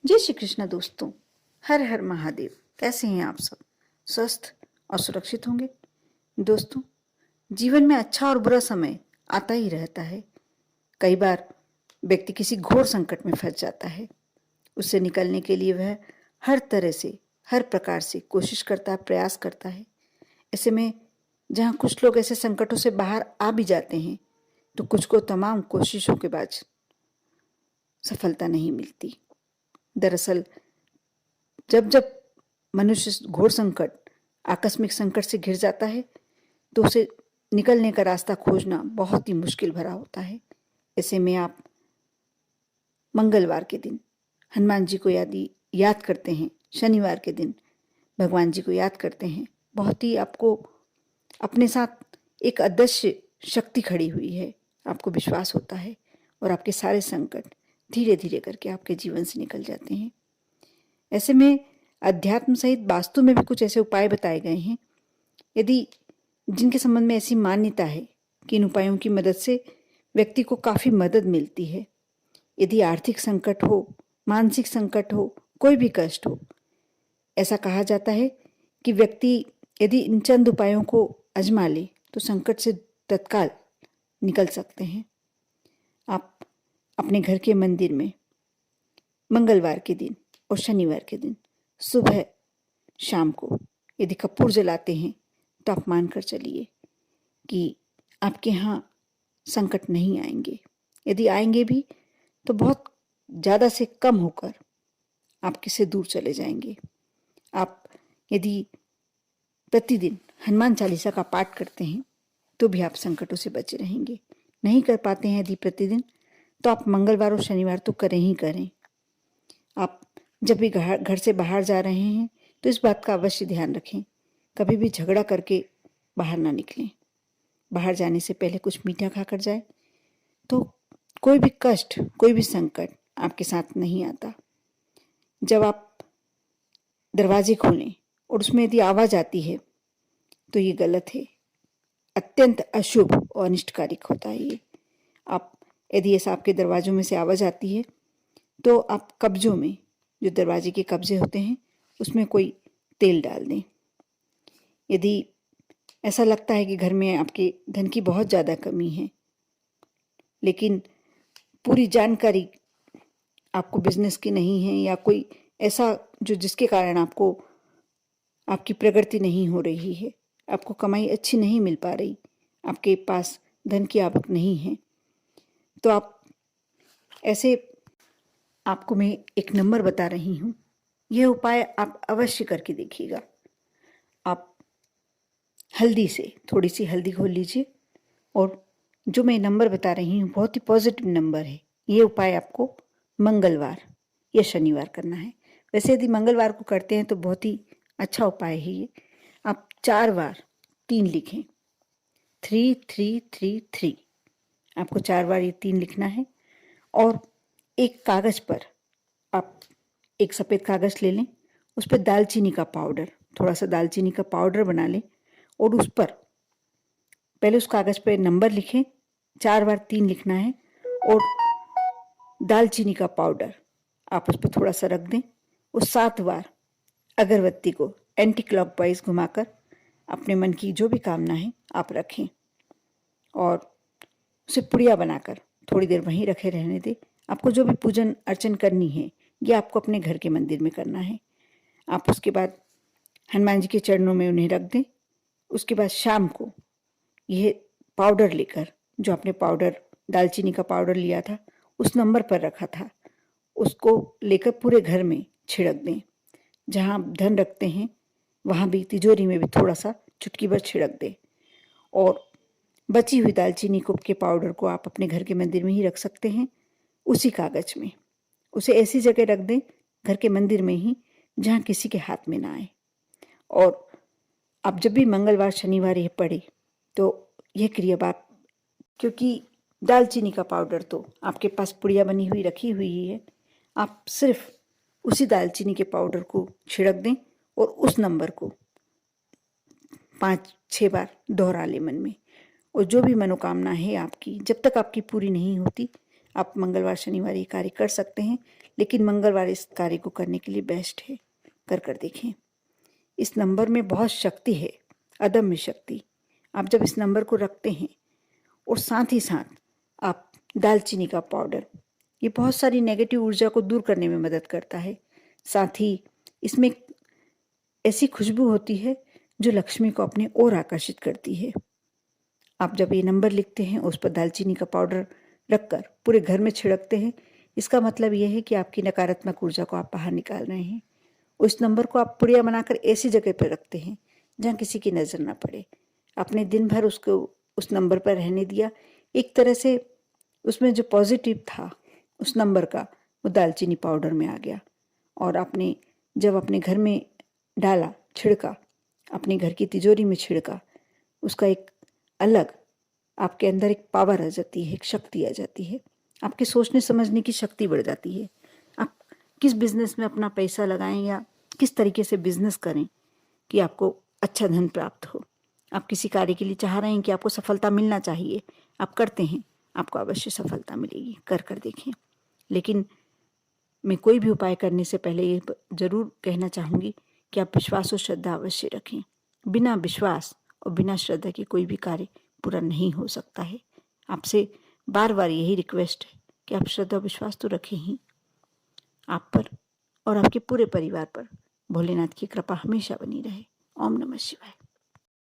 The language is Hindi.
जय श्री कृष्ण दोस्तों। हर हर महादेव। कैसे हैं आप सब? स्वस्थ और सुरक्षित होंगे। दोस्तों, जीवन में अच्छा और बुरा समय आता ही रहता है। कई बार व्यक्ति किसी घोर संकट में फंस जाता है। उससे निकलने के लिए वह हर तरह से, हर प्रकार से कोशिश करता है, प्रयास करता है। ऐसे में जहाँ कुछ लोग ऐसे संकटों से बाहर आ भी जाते हैं, तो कुछ को तमाम कोशिशों के बाद सफलता नहीं मिलती। दरअसल जब जब मनुष्य घोर संकट, आकस्मिक संकट से घिर जाता है, तो उसे निकलने का रास्ता खोजना बहुत ही मुश्किल भरा होता है। ऐसे में आप मंगलवार के दिन हनुमान जी को याद करते हैं, शनिवार के दिन भगवान जी को याद करते हैं। बहुत ही आपको अपने साथ एक अदृश्य शक्ति खड़ी हुई है, आपको विश्वास होता है और आपके सारे संकट धीरे धीरे करके आपके जीवन से निकल जाते हैं। ऐसे में अध्यात्म सहित वास्तु में भी कुछ ऐसे उपाय बताए गए हैं, यदि जिनके संबंध में ऐसी मान्यता है कि इन उपायों की मदद से व्यक्ति को काफ़ी मदद मिलती है। यदि आर्थिक संकट हो, मानसिक संकट हो, कोई भी कष्ट हो, ऐसा कहा जाता है कि व्यक्ति यदि इन चंद उपायों को आजमा ले तो संकट से तत्काल निकल सकते हैं। आप अपने घर के मंदिर में मंगलवार के दिन और शनिवार के दिन सुबह शाम को यदि कपूर जलाते हैं तो आप मान कर चलिए कि आपके यहाँ संकट नहीं आएंगे। यदि आएंगे भी तो बहुत ज़्यादा से कम होकर आपके से दूर चले जाएंगे। आप यदि प्रतिदिन हनुमान चालीसा का पाठ करते हैं तो भी आप संकटों से बचे रहेंगे। नहीं कर पाते हैं यदि प्रतिदिन, तो आप मंगलवार और शनिवार तो करें ही करें। आप जब भी घर से बाहर जा रहे हैं तो इस बात का अवश्य ध्यान रखें, कभी भी झगड़ा करके बाहर ना निकलें। बाहर जाने से पहले कुछ मीठा खाकर जाए तो कोई भी कष्ट, कोई भी संकट आपके साथ नहीं आता। जब आप दरवाजे खोलें और उसमें यदि आवाज़ आती है तो ये गलत है, अत्यंत अशुभ और अनिष्टकारक होता है ये। आप यदि ऐसा आपके दरवाजों में से आवाज़ आती है तो आप कब्जों में, जो दरवाजे के कब्जे होते हैं, उसमें कोई तेल डाल दें। यदि ऐसा लगता है कि घर में आपके धन की बहुत ज़्यादा कमी है, लेकिन पूरी जानकारी आपको बिजनेस की नहीं है या कोई ऐसा जो जिसके कारण आपको आपकी प्रगति नहीं हो रही है, आपको कमाई अच्छी नहीं मिल पा रही, आपके पास धन की आवक नहीं है, तो आप ऐसे आपको मैं एक नंबर बता रही हूँ, यह उपाय आप अवश्य करके देखिएगा। आप हल्दी से थोड़ी सी हल्दी घोल लीजिए और जो मैं नंबर बता रही हूँ बहुत ही पॉजिटिव नंबर है। ये उपाय आपको मंगलवार या शनिवार करना है। वैसे यदि मंगलवार को करते हैं तो बहुत ही अच्छा उपाय है ये। आप 4 बार 3 लिखें, 3333। आपको 4 बार ये 3 लिखना है और एक कागज़ पर आप एक सफ़ेद कागज़ ले लें, उस पर दालचीनी का पाउडर, थोड़ा सा दालचीनी का पाउडर बना लें और उस पर पहले उस कागज़ पर नंबर लिखें, 4 बार 3 लिखना है और दालचीनी का पाउडर आप उस पर थोड़ा सा रख दें और 7 बार अगरबत्ती को एंटी क्लॉकवाइज घुमाकर अपने मन की जो भी कामना है आप रखें और उसे पुड़िया बनाकर थोड़ी देर वहीं रखे रहने दें। आपको जो भी पूजन अर्चन करनी है ये आपको अपने घर के मंदिर में करना है। आप उसके बाद हनुमान जी के चरणों में उन्हें रख दें। उसके बाद शाम को यह पाउडर लेकर, जो आपने पाउडर दालचीनी का पाउडर लिया था, उस नंबर पर रखा था, उसको लेकर पूरे घर में छिड़क दें। जहाँ धन रखते हैं वहाँ भी, तिजोरी में भी थोड़ा सा चुटकी भर छिड़क दें और बची हुई दालचीनी को के पाउडर को आप अपने घर के मंदिर में ही रख सकते हैं, उसी कागज में। उसे ऐसी जगह रख दें घर के मंदिर में ही जहाँ किसी के हाथ में ना आए। और आप जब भी मंगलवार शनिवार यह पढ़े तो यह क्रिया आप, क्योंकि दालचीनी का पाउडर तो आपके पास पुड़िया बनी हुई रखी हुई है, आप सिर्फ उसी दालचीनी के पाउडर को छिड़क दें और उस नंबर को 5-6 बार दोहरा लें मन में। और जो भी मनोकामना है आपकी, जब तक आपकी पूरी नहीं होती, आप मंगलवार शनिवार ये कार्य कर सकते हैं। लेकिन मंगलवार इस कार्य को करने के लिए बेस्ट है। कर देखें। इस नंबर में बहुत शक्ति है, अदम्य शक्ति। आप जब इस नंबर को रखते हैं और साथ ही साथ आप दालचीनी का पाउडर, ये बहुत सारी नेगेटिव ऊर्जा को दूर करने में मदद करता है। साथ ही इसमें ऐसी खुशबू होती है जो लक्ष्मी को अपने ओर आकर्षित करती है। आप जब ये नंबर लिखते हैं, उस पर दालचीनी का पाउडर रखकर पूरे घर में छिड़कते हैं, इसका मतलब यह है कि आपकी नकारात्मक ऊर्जा को आप बाहर निकाल रहे हैं। उस नंबर को आप पुड़िया बनाकर ऐसी जगह पर रखते हैं जहाँ किसी की नज़र ना पड़े। आपने दिन भर उसको उस नंबर पर रहने दिया। एक तरह से उसमें जो पॉजिटिव था उस नंबर का, वो दालचीनी पाउडर में आ गया। और आपने जब अपने घर में डाला, छिड़का, अपने घर की तिजोरी में छिड़का, उसका एक अलग आपके अंदर एक पावर आ जाती है, एक शक्ति आ जाती है। आपके सोचने समझने की शक्ति बढ़ जाती है। आप किस बिजनेस में अपना पैसा लगाएं या किस तरीके से बिजनेस करें कि आपको अच्छा धन प्राप्त हो। आप किसी कार्य के लिए चाह रहे हैं कि आपको सफलता मिलना चाहिए, आप करते हैं, आपको अवश्य सफलता मिलेगी। कर देखें। लेकिन मैं कोई भी उपाय करने से पहले ये जरूर कहना चाहूँगी कि आप विश्वास और श्रद्धा अवश्य रखें। बिना विश्वास और बिना श्रद्धा के कोई भी कार्य पूरा नहीं हो सकता है। आपसे बार बार यही रिक्वेस्ट है कि आप श्रद्धा विश्वास तो रखें ही। आप पर और आपके पूरे परिवार पर भोलेनाथ की कृपा हमेशा बनी रहे। ओम नमः शिवाय।